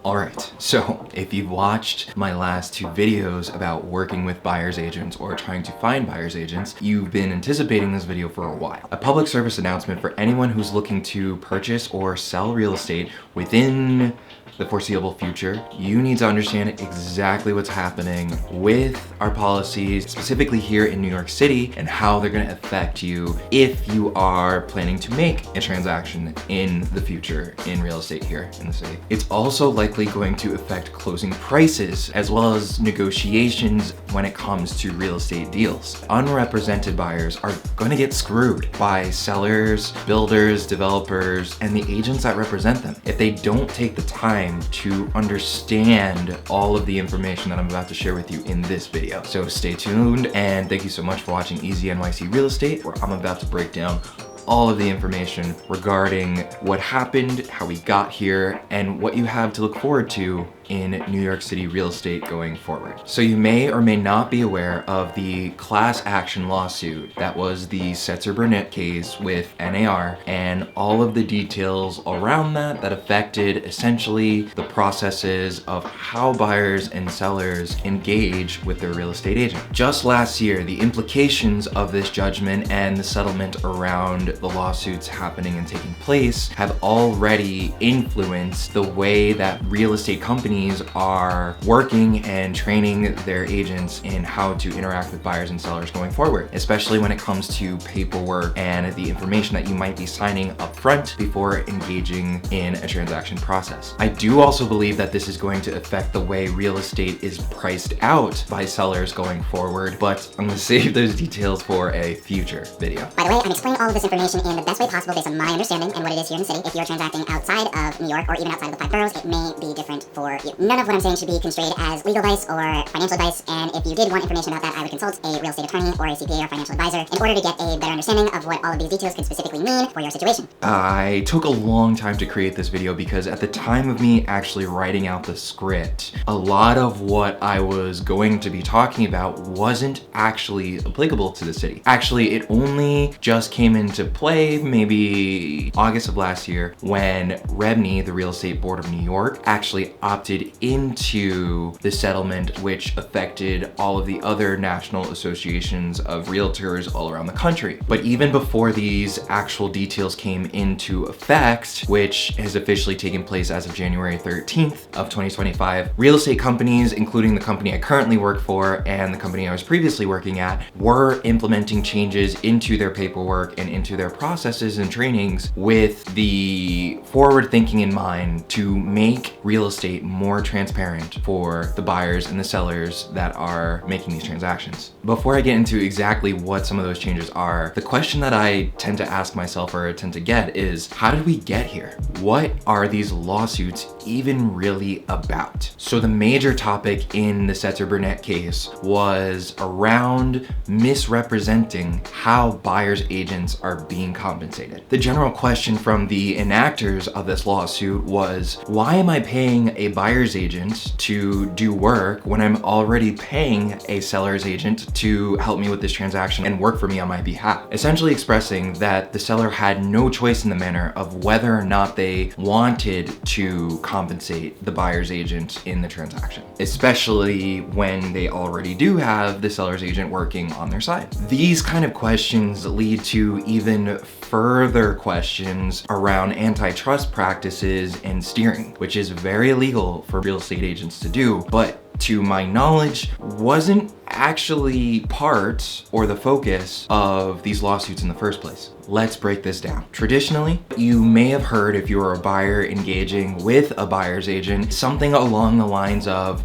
Alright, so if you've watched my last two videos about working with buyer's agents or trying to find buyer's agents, you've been anticipating this video for a while. A public service announcement for anyone who's looking to purchase or sell real estate within the foreseeable future. You need to understand exactly what's happening with our policies, specifically here in New York City, and how they're gonna affect you if you are planning to make a transaction in the future in real estate here in the city. It's also likely going to affect closing prices as well as negotiations when it comes to real estate deals. Unrepresented buyers are gonna get screwed by sellers, builders, developers, and the agents that represent them if they don't take the time to understand all of the information that I'm about to share with you in this video. So stay tuned, and thank you so much for watching Easy NYC Real Estate, where I'm about to break down all of the information regarding what happened, how we got here, and what you have to look forward to in New York City real estate going forward. So you may or may not be aware of the class action lawsuit that was the Setzer-Burnett case with NAR and all of the details around that affected essentially the processes of how buyers and sellers engage with their real estate agent. Just last year, the implications of this judgment and the settlement around the lawsuits happening and taking place have already influenced the way that real estate companies are working and training their agents in how to interact with buyers and sellers going forward, especially when it comes to paperwork and the information that you might be signing up front before engaging in a transaction process. I do also believe that this is going to affect the way real estate is priced out by sellers going forward, but I'm gonna save those details for a future video. By the way, I'm explaining all of this information in the best way possible based on my understanding and what it is here in the city. If you're transacting outside of New York or even outside of the 5 boroughs, it may be different for you. None of what I'm saying should be construed as legal advice or financial advice, and if you did want information about that, I would consult a real estate attorney or a CPA or financial advisor in order to get a better understanding of what all of these details could specifically mean for your situation. I took a long time to create this video because at the time of me actually writing out the script, a lot of what I was going to be talking about wasn't actually applicable to the city. Actually, it only just came into play maybe August of last year when REBNY, the Real Estate Board of New York, actually opted into the settlement, which affected all of the other national associations of realtors all around the country. But even before these actual details came into effect, which has officially taken place as of January 13th of 2025, real estate companies, including the company I currently work for and the company I was previously working at, were implementing changes into their paperwork and into their processes and trainings with the forward thinking in mind to make real estate more transparent for the buyers and the sellers that are making these transactions. Before I get into exactly what some of those changes are, the question that I tend to ask myself or tend to get is, how did we get here? What are these lawsuits even really about? So the major topic in the Setzer-Burnett case was around misrepresenting how buyers agents are being compensated. The general question from the enactors of this lawsuit was, why am I paying a buyer's agent to do work when I'm already paying a seller's agent to help me with this transaction and work for me on my behalf? Essentially expressing that the seller had no choice in the manner of whether or not they wanted to compensate the buyer's agent in the transaction, especially when they already do have the seller's agent working on their side. These kind of questions lead to even further questions around antitrust practices and steering, which is very illegal for real estate agents to do, but to my knowledge, wasn't actually part or the focus of these lawsuits in the first place. Let's break this down. Traditionally, you may have heard, if you were a buyer engaging with a buyer's agent, something along the lines of,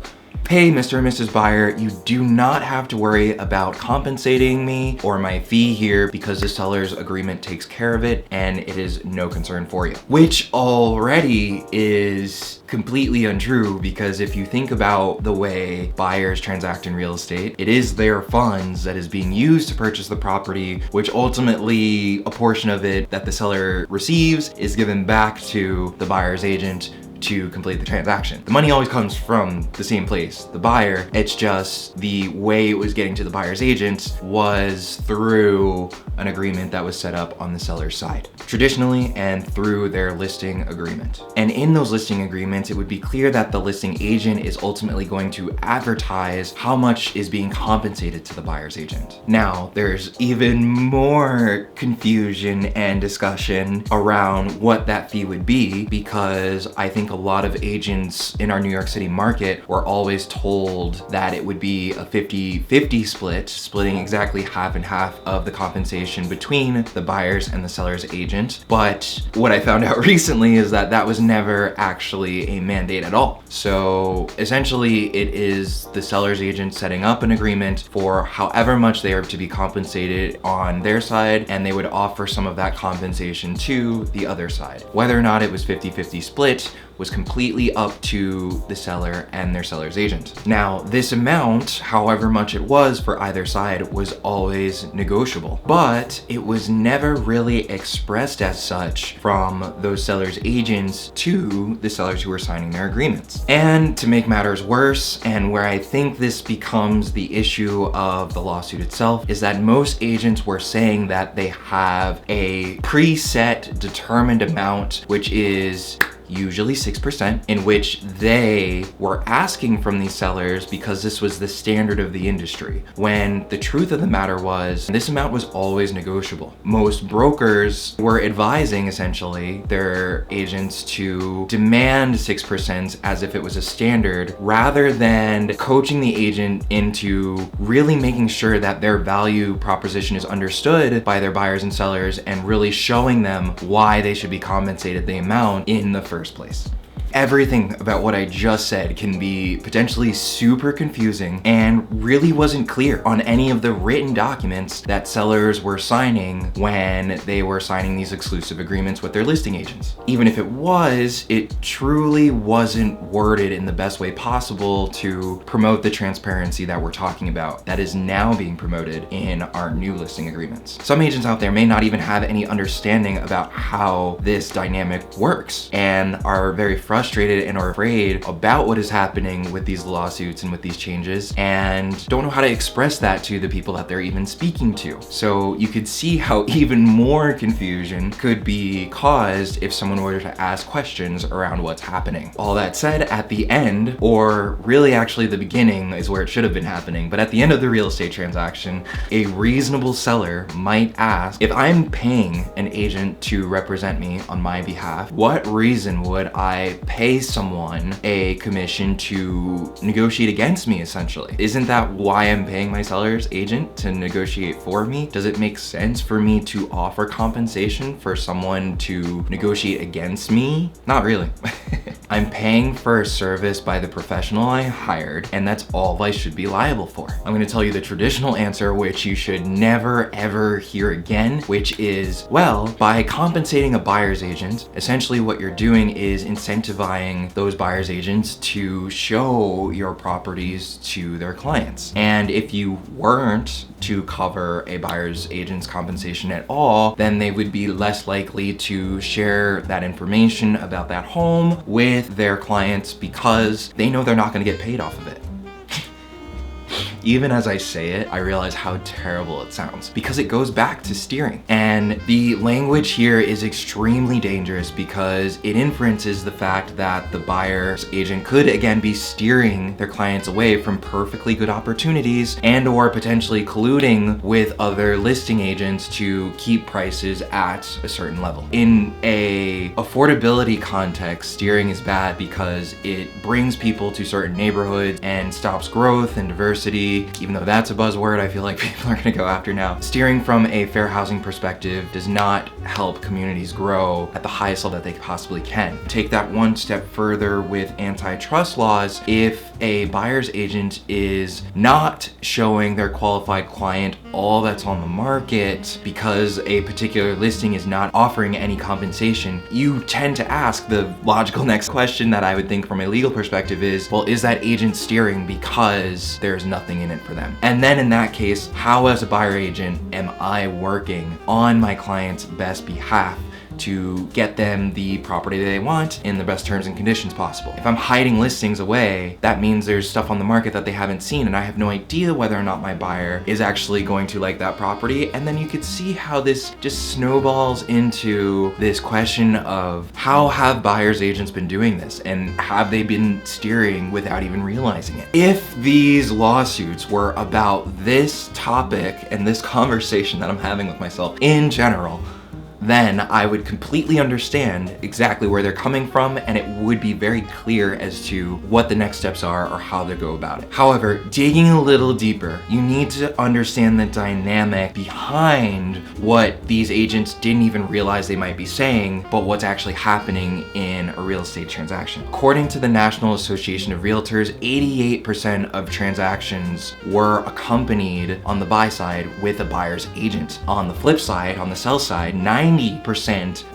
hey, Mr. and Mrs. Buyer, you do not have to worry about compensating me or my fee here because the seller's agreement takes care of it and it is no concern for you. Which already is completely untrue, because if you think about the way buyers transact in real estate, it is their funds that is being used to purchase the property, which ultimately a portion of it that the seller receives is given back to the buyer's agent to complete the transaction. The money always comes from the same place, the buyer. It's just the way it was getting to the buyer's agent was through an agreement that was set up on the seller's side, traditionally, and through their listing agreement. And in those listing agreements, it would be clear that the listing agent is ultimately going to advertise how much is being compensated to the buyer's agent. Now, there's even more confusion and discussion around what that fee would be, because I think a lot of agents in our New York City market were always told that it would be a 50-50 split, splitting exactly half and half of the compensation between the buyer's and the seller's agent. But what I found out recently is that that was never actually a mandate at all. So essentially it is the seller's agent setting up an agreement for however much they are to be compensated on their side, and they would offer some of that compensation to the other side. Whether or not it was 50-50 split was completely up to the seller and their seller's agent. Now, this amount, however much it was for either side, was always negotiable, but it was never really expressed as such from those sellers' agents to the sellers who were signing their agreements. And to make matters worse, and where I think this becomes the issue of the lawsuit itself, is that most agents were saying that they have a preset determined amount, which is usually 6%, in which they were asking from these sellers because this was the standard of the industry, when the truth of the matter was this amount was always negotiable. Most brokers were advising essentially their agents to demand 6% as if it was a standard, rather than coaching the agent into really making sure that their value proposition is understood by their buyers and sellers, and really showing them why they should be compensated the amount in the first place. Everything about what I just said can be potentially super confusing and really wasn't clear on any of the written documents that sellers were signing when they were signing these exclusive agreements with their listing agents. Even if it was, it truly wasn't worded in the best way possible to promote the transparency that we're talking about that is now being promoted in our new listing agreements. Some agents out there may not even have any understanding about how this dynamic works and are very frustrated and are afraid about what is happening with these lawsuits and with these changes, and don't know how to express that to the people that they're even speaking to. So you could see how even more confusion could be caused if someone were to ask questions around what's happening. All that said, at the end, or really actually the beginning is where it should have been happening, but at the end of the real estate transaction, a reasonable seller might ask, if I'm paying an agent to represent me on my behalf, what reason would I pay someone a commission to negotiate against me, essentially? Isn't that why I'm paying my seller's agent to negotiate for me? Does it make sense for me to offer compensation for someone to negotiate against me? Not really. I'm paying for a service by the professional I hired, and that's all I should be liable for. I'm gonna tell you the traditional answer, which you should never ever hear again, which is, well, by compensating a buyer's agent, essentially what you're doing is incentivizing those buyer's agents to show your properties to their clients. And if you weren't to cover a buyer's agent's compensation at all, then they would be less likely to share that information about that home with their clients because they know they're not going to get paid off of it. Even as I say it, I realize how terrible it sounds because it goes back to steering. And the language here is extremely dangerous because it inferences the fact that the buyer's agent could again be steering their clients away from perfectly good opportunities and or potentially colluding with other listing agents to keep prices at a certain level. In a affordability context, steering is bad because it brings people to certain neighborhoods and stops growth and diversity. Even though that's a buzzword I feel like people are gonna go after now. Steering from a fair housing perspective does not help communities grow at the highest level that they possibly can. Take that one step further with antitrust laws. If a buyer's agent is not showing their qualified client all that's on the market because a particular listing is not offering any compensation, you tend to ask the logical next question that I would think from a legal perspective is, well, is that agent steering because there's nothing in it for them? And then in that case, how as a buyer agent am I working on my client's best behalf to get them the property they want in the best terms and conditions possible. If I'm hiding listings away, that means there's stuff on the market that they haven't seen, and I have no idea whether or not my buyer is actually going to like that property. And then you could see how this just snowballs into this question of how have buyer's agents been doing this, and have they been steering without even realizing it? If these lawsuits were about this topic and this conversation that I'm having with myself in general, then I would completely understand exactly where they're coming from, and it would be very clear as to what the next steps are or how to go about it. However, digging a little deeper, you need to understand the dynamic behind what these agents didn't even realize they might be saying, but what's actually happening in a real estate transaction. According to the National Association of Realtors, 88% of transactions were accompanied on the buy side with a buyer's agent. On the flip side, on the sell side, 90%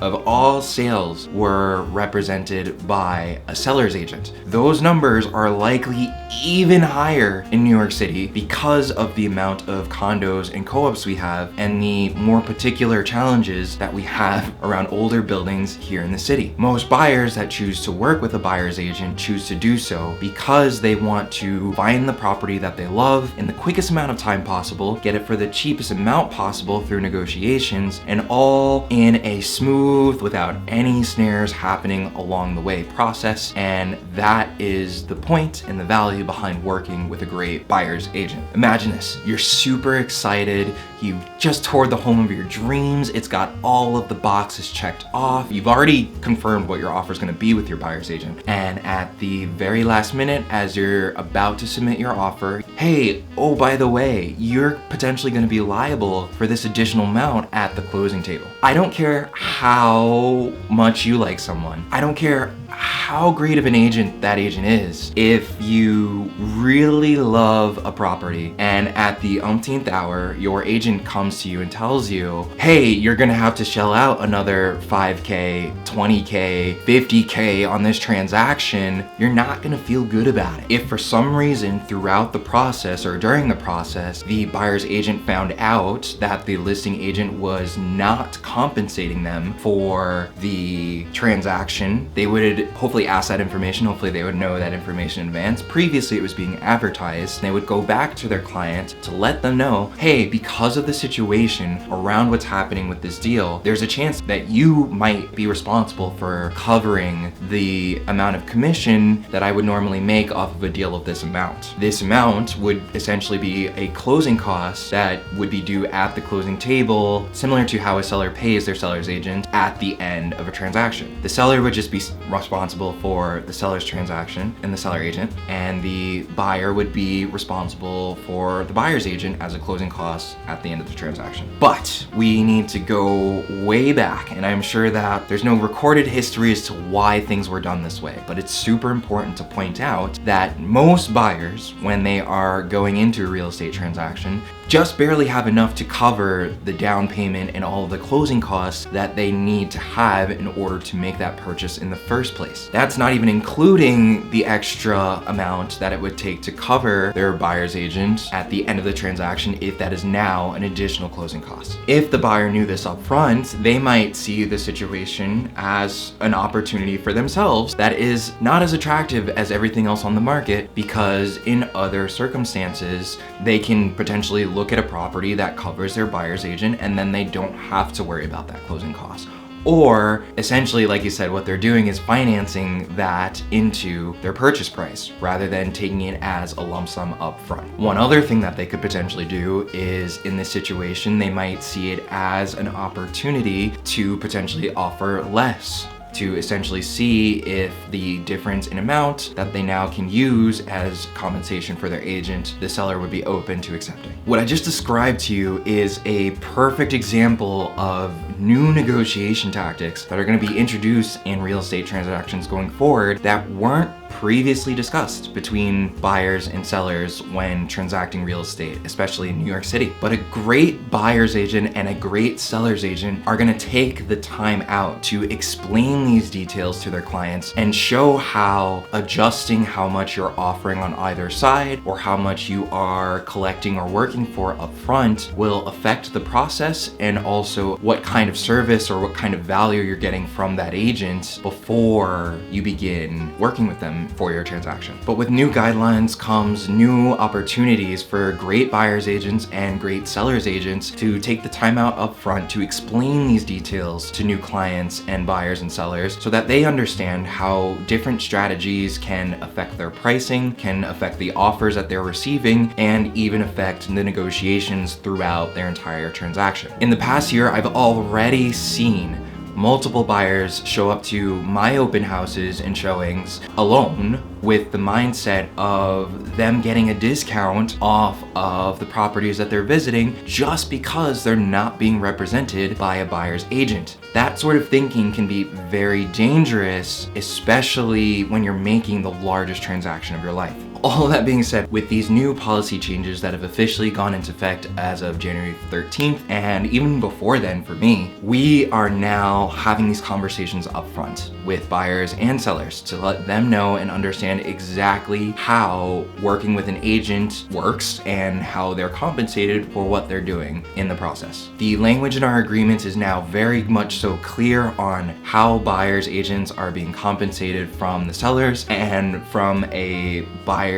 of all sales were represented by a seller's agent. Those numbers are likely even higher in New York City because of the amount of condos and co-ops we have and the more particular challenges that we have around older buildings here in the city. Most buyers that choose to work with a buyer's agent choose to do so because they want to find the property that they love in the quickest amount of time possible, get it for the cheapest amount possible through negotiations, and all in a smooth, without any snares happening along the way process. And that is the point and the value behind working with a great buyer's agent. Imagine this, you're super excited, you just toured the home of your dreams, it's got all of the boxes checked off, you've already confirmed what your offer is going to be with your buyer's agent, and at the very last minute, as you're about to submit your offer, hey, oh, by the way, you're potentially going to be liable for this additional amount at the closing table. I don't care how much you like someone, I don't care how great of an agent that agent is, if you really love a property and at the umpteenth hour your agent comes to you and tells you, hey, you're gonna have to shell out another 5K, 20K, 50K on this transaction, you're not gonna feel good about it. If for some reason throughout the process or during the process the buyer's agent found out that the listing agent was not compensating them for the transaction, they would hopefully ask that information, hopefully they would know that information in advance. Previously it was being advertised, and they would go back to their client to let them know, hey, because of the situation around what's happening with this deal, there's a chance that you might be responsible for covering the amount of commission that I would normally make off of a deal of this amount. This amount would essentially be a closing cost that would be due at the closing table, similar to how a seller pays their seller's agent at the end of a transaction. The seller would just be responsible for the seller's transaction and the seller agent, and the buyer would be responsible for the buyer's agent as a closing cost at the end of the transaction. But we need to go way back, and I'm sure that there's no recorded history as to why things were done this way, but it's super important to point out that most buyers, when they are going into a real estate transaction, just barely have enough to cover the down payment and all of the closing costs that they need to have in order to make that purchase in the first place. That's not even including the extra amount that it would take to cover their buyer's agent at the end of the transaction if that is now an additional closing cost. If the buyer knew this up front, they might see the situation as an opportunity for themselves that is not as attractive as everything else on the market, because in other circumstances, they can potentially look at a property that covers their buyer's agent and then they don't have to worry about that closing cost. Or essentially, like you said, what they're doing is financing that into their purchase price rather than taking it as a lump sum up front. One other thing that they could potentially do is, in this situation, they might see it as an opportunity to potentially offer less, to essentially see if the difference in amount that they now can use as compensation for their agent, the seller would be open to accepting. What I just described to you is a perfect example of new negotiation tactics that are going to be introduced in real estate transactions going forward that weren't previously discussed between buyers and sellers when transacting real estate, especially in New York City. But a great buyer's agent and a great seller's agent are gonna take the time out to explain these details to their clients and show how adjusting how much you're offering on either side or how much you are collecting or working for upfront will affect the process, and also what kind of service or what kind of value you're getting from that agent before you begin working with them for your transaction. But with new guidelines comes new opportunities for great buyer's agents and great seller's agents to take the time out up front to explain these details to new clients and buyers and sellers so that they understand how different strategies can affect their pricing, can affect the offers that they're receiving, and even affect the negotiations throughout their entire transaction. In the past year, I've already seen multiple buyers show up to my open houses and showings alone with the mindset of them getting a discount off of the properties that they're visiting just because they're not being represented by a buyer's agent. That sort of thinking can be very dangerous, especially when you're making the largest transaction of your life. All that being said, with these new policy changes that have officially gone into effect as of January 13th, and even before then for me, we are now having these conversations up front with buyers and sellers to let them know and understand exactly how working with an agent works and how they're compensated for what they're doing in the process. The language in our agreements is now very much so clear on how buyers' agents are being compensated from the sellers, and from a buyer's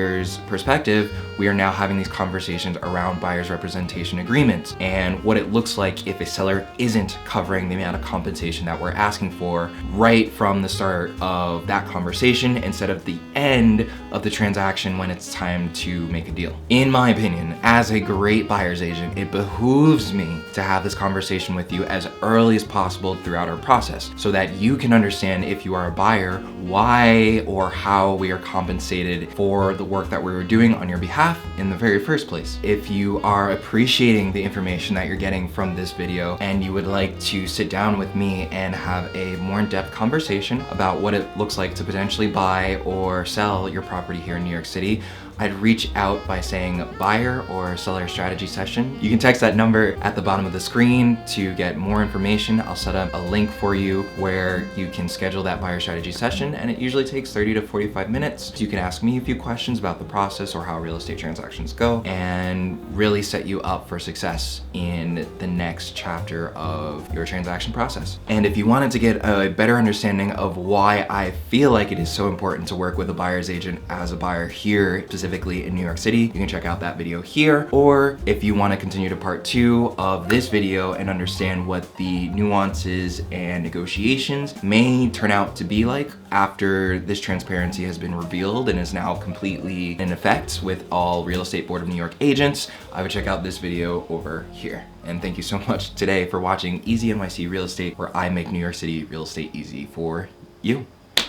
perspective, we are now having these conversations around buyer's representation agreements and what it looks like if a seller isn't covering the amount of compensation that we're asking for right from the start of that conversation instead of the end of the transaction when it's time to make a deal. In my opinion, as a great buyer's agent, it behooves me to have this conversation with you as early as possible throughout our process so that you can understand, if you are a buyer, why or how we are compensated for the work that we were doing on your behalf in the very first place. If you are appreciating the information that you're getting from this video and you would like to sit down with me and have a more in-depth conversation about what it looks like to potentially buy or sell your property here in New York City, I'd reach out by saying buyer or seller strategy session. You can text that number at the bottom of the screen to get more information. I'll set up a link for you where you can schedule that buyer strategy session, and it usually takes 30 to 45 minutes. You can ask me a few questions about the process or how real estate transactions go and really set you up for success in the next chapter of your transaction process. And if you wanted to get a better understanding of why I feel like it is so important to work with a buyer's agent as a buyer here, specifically in New York City, you can check out that video here. Or if you want to continue to part 2 of this video and understand what the nuances and negotiations may turn out to be like after this transparency has been revealed and is now completely in effect with all Real Estate Board of New York agents, I would check out this video over here. And thank you so much today for watching Easy NYC Real Estate, where I make New York City real estate easy for you.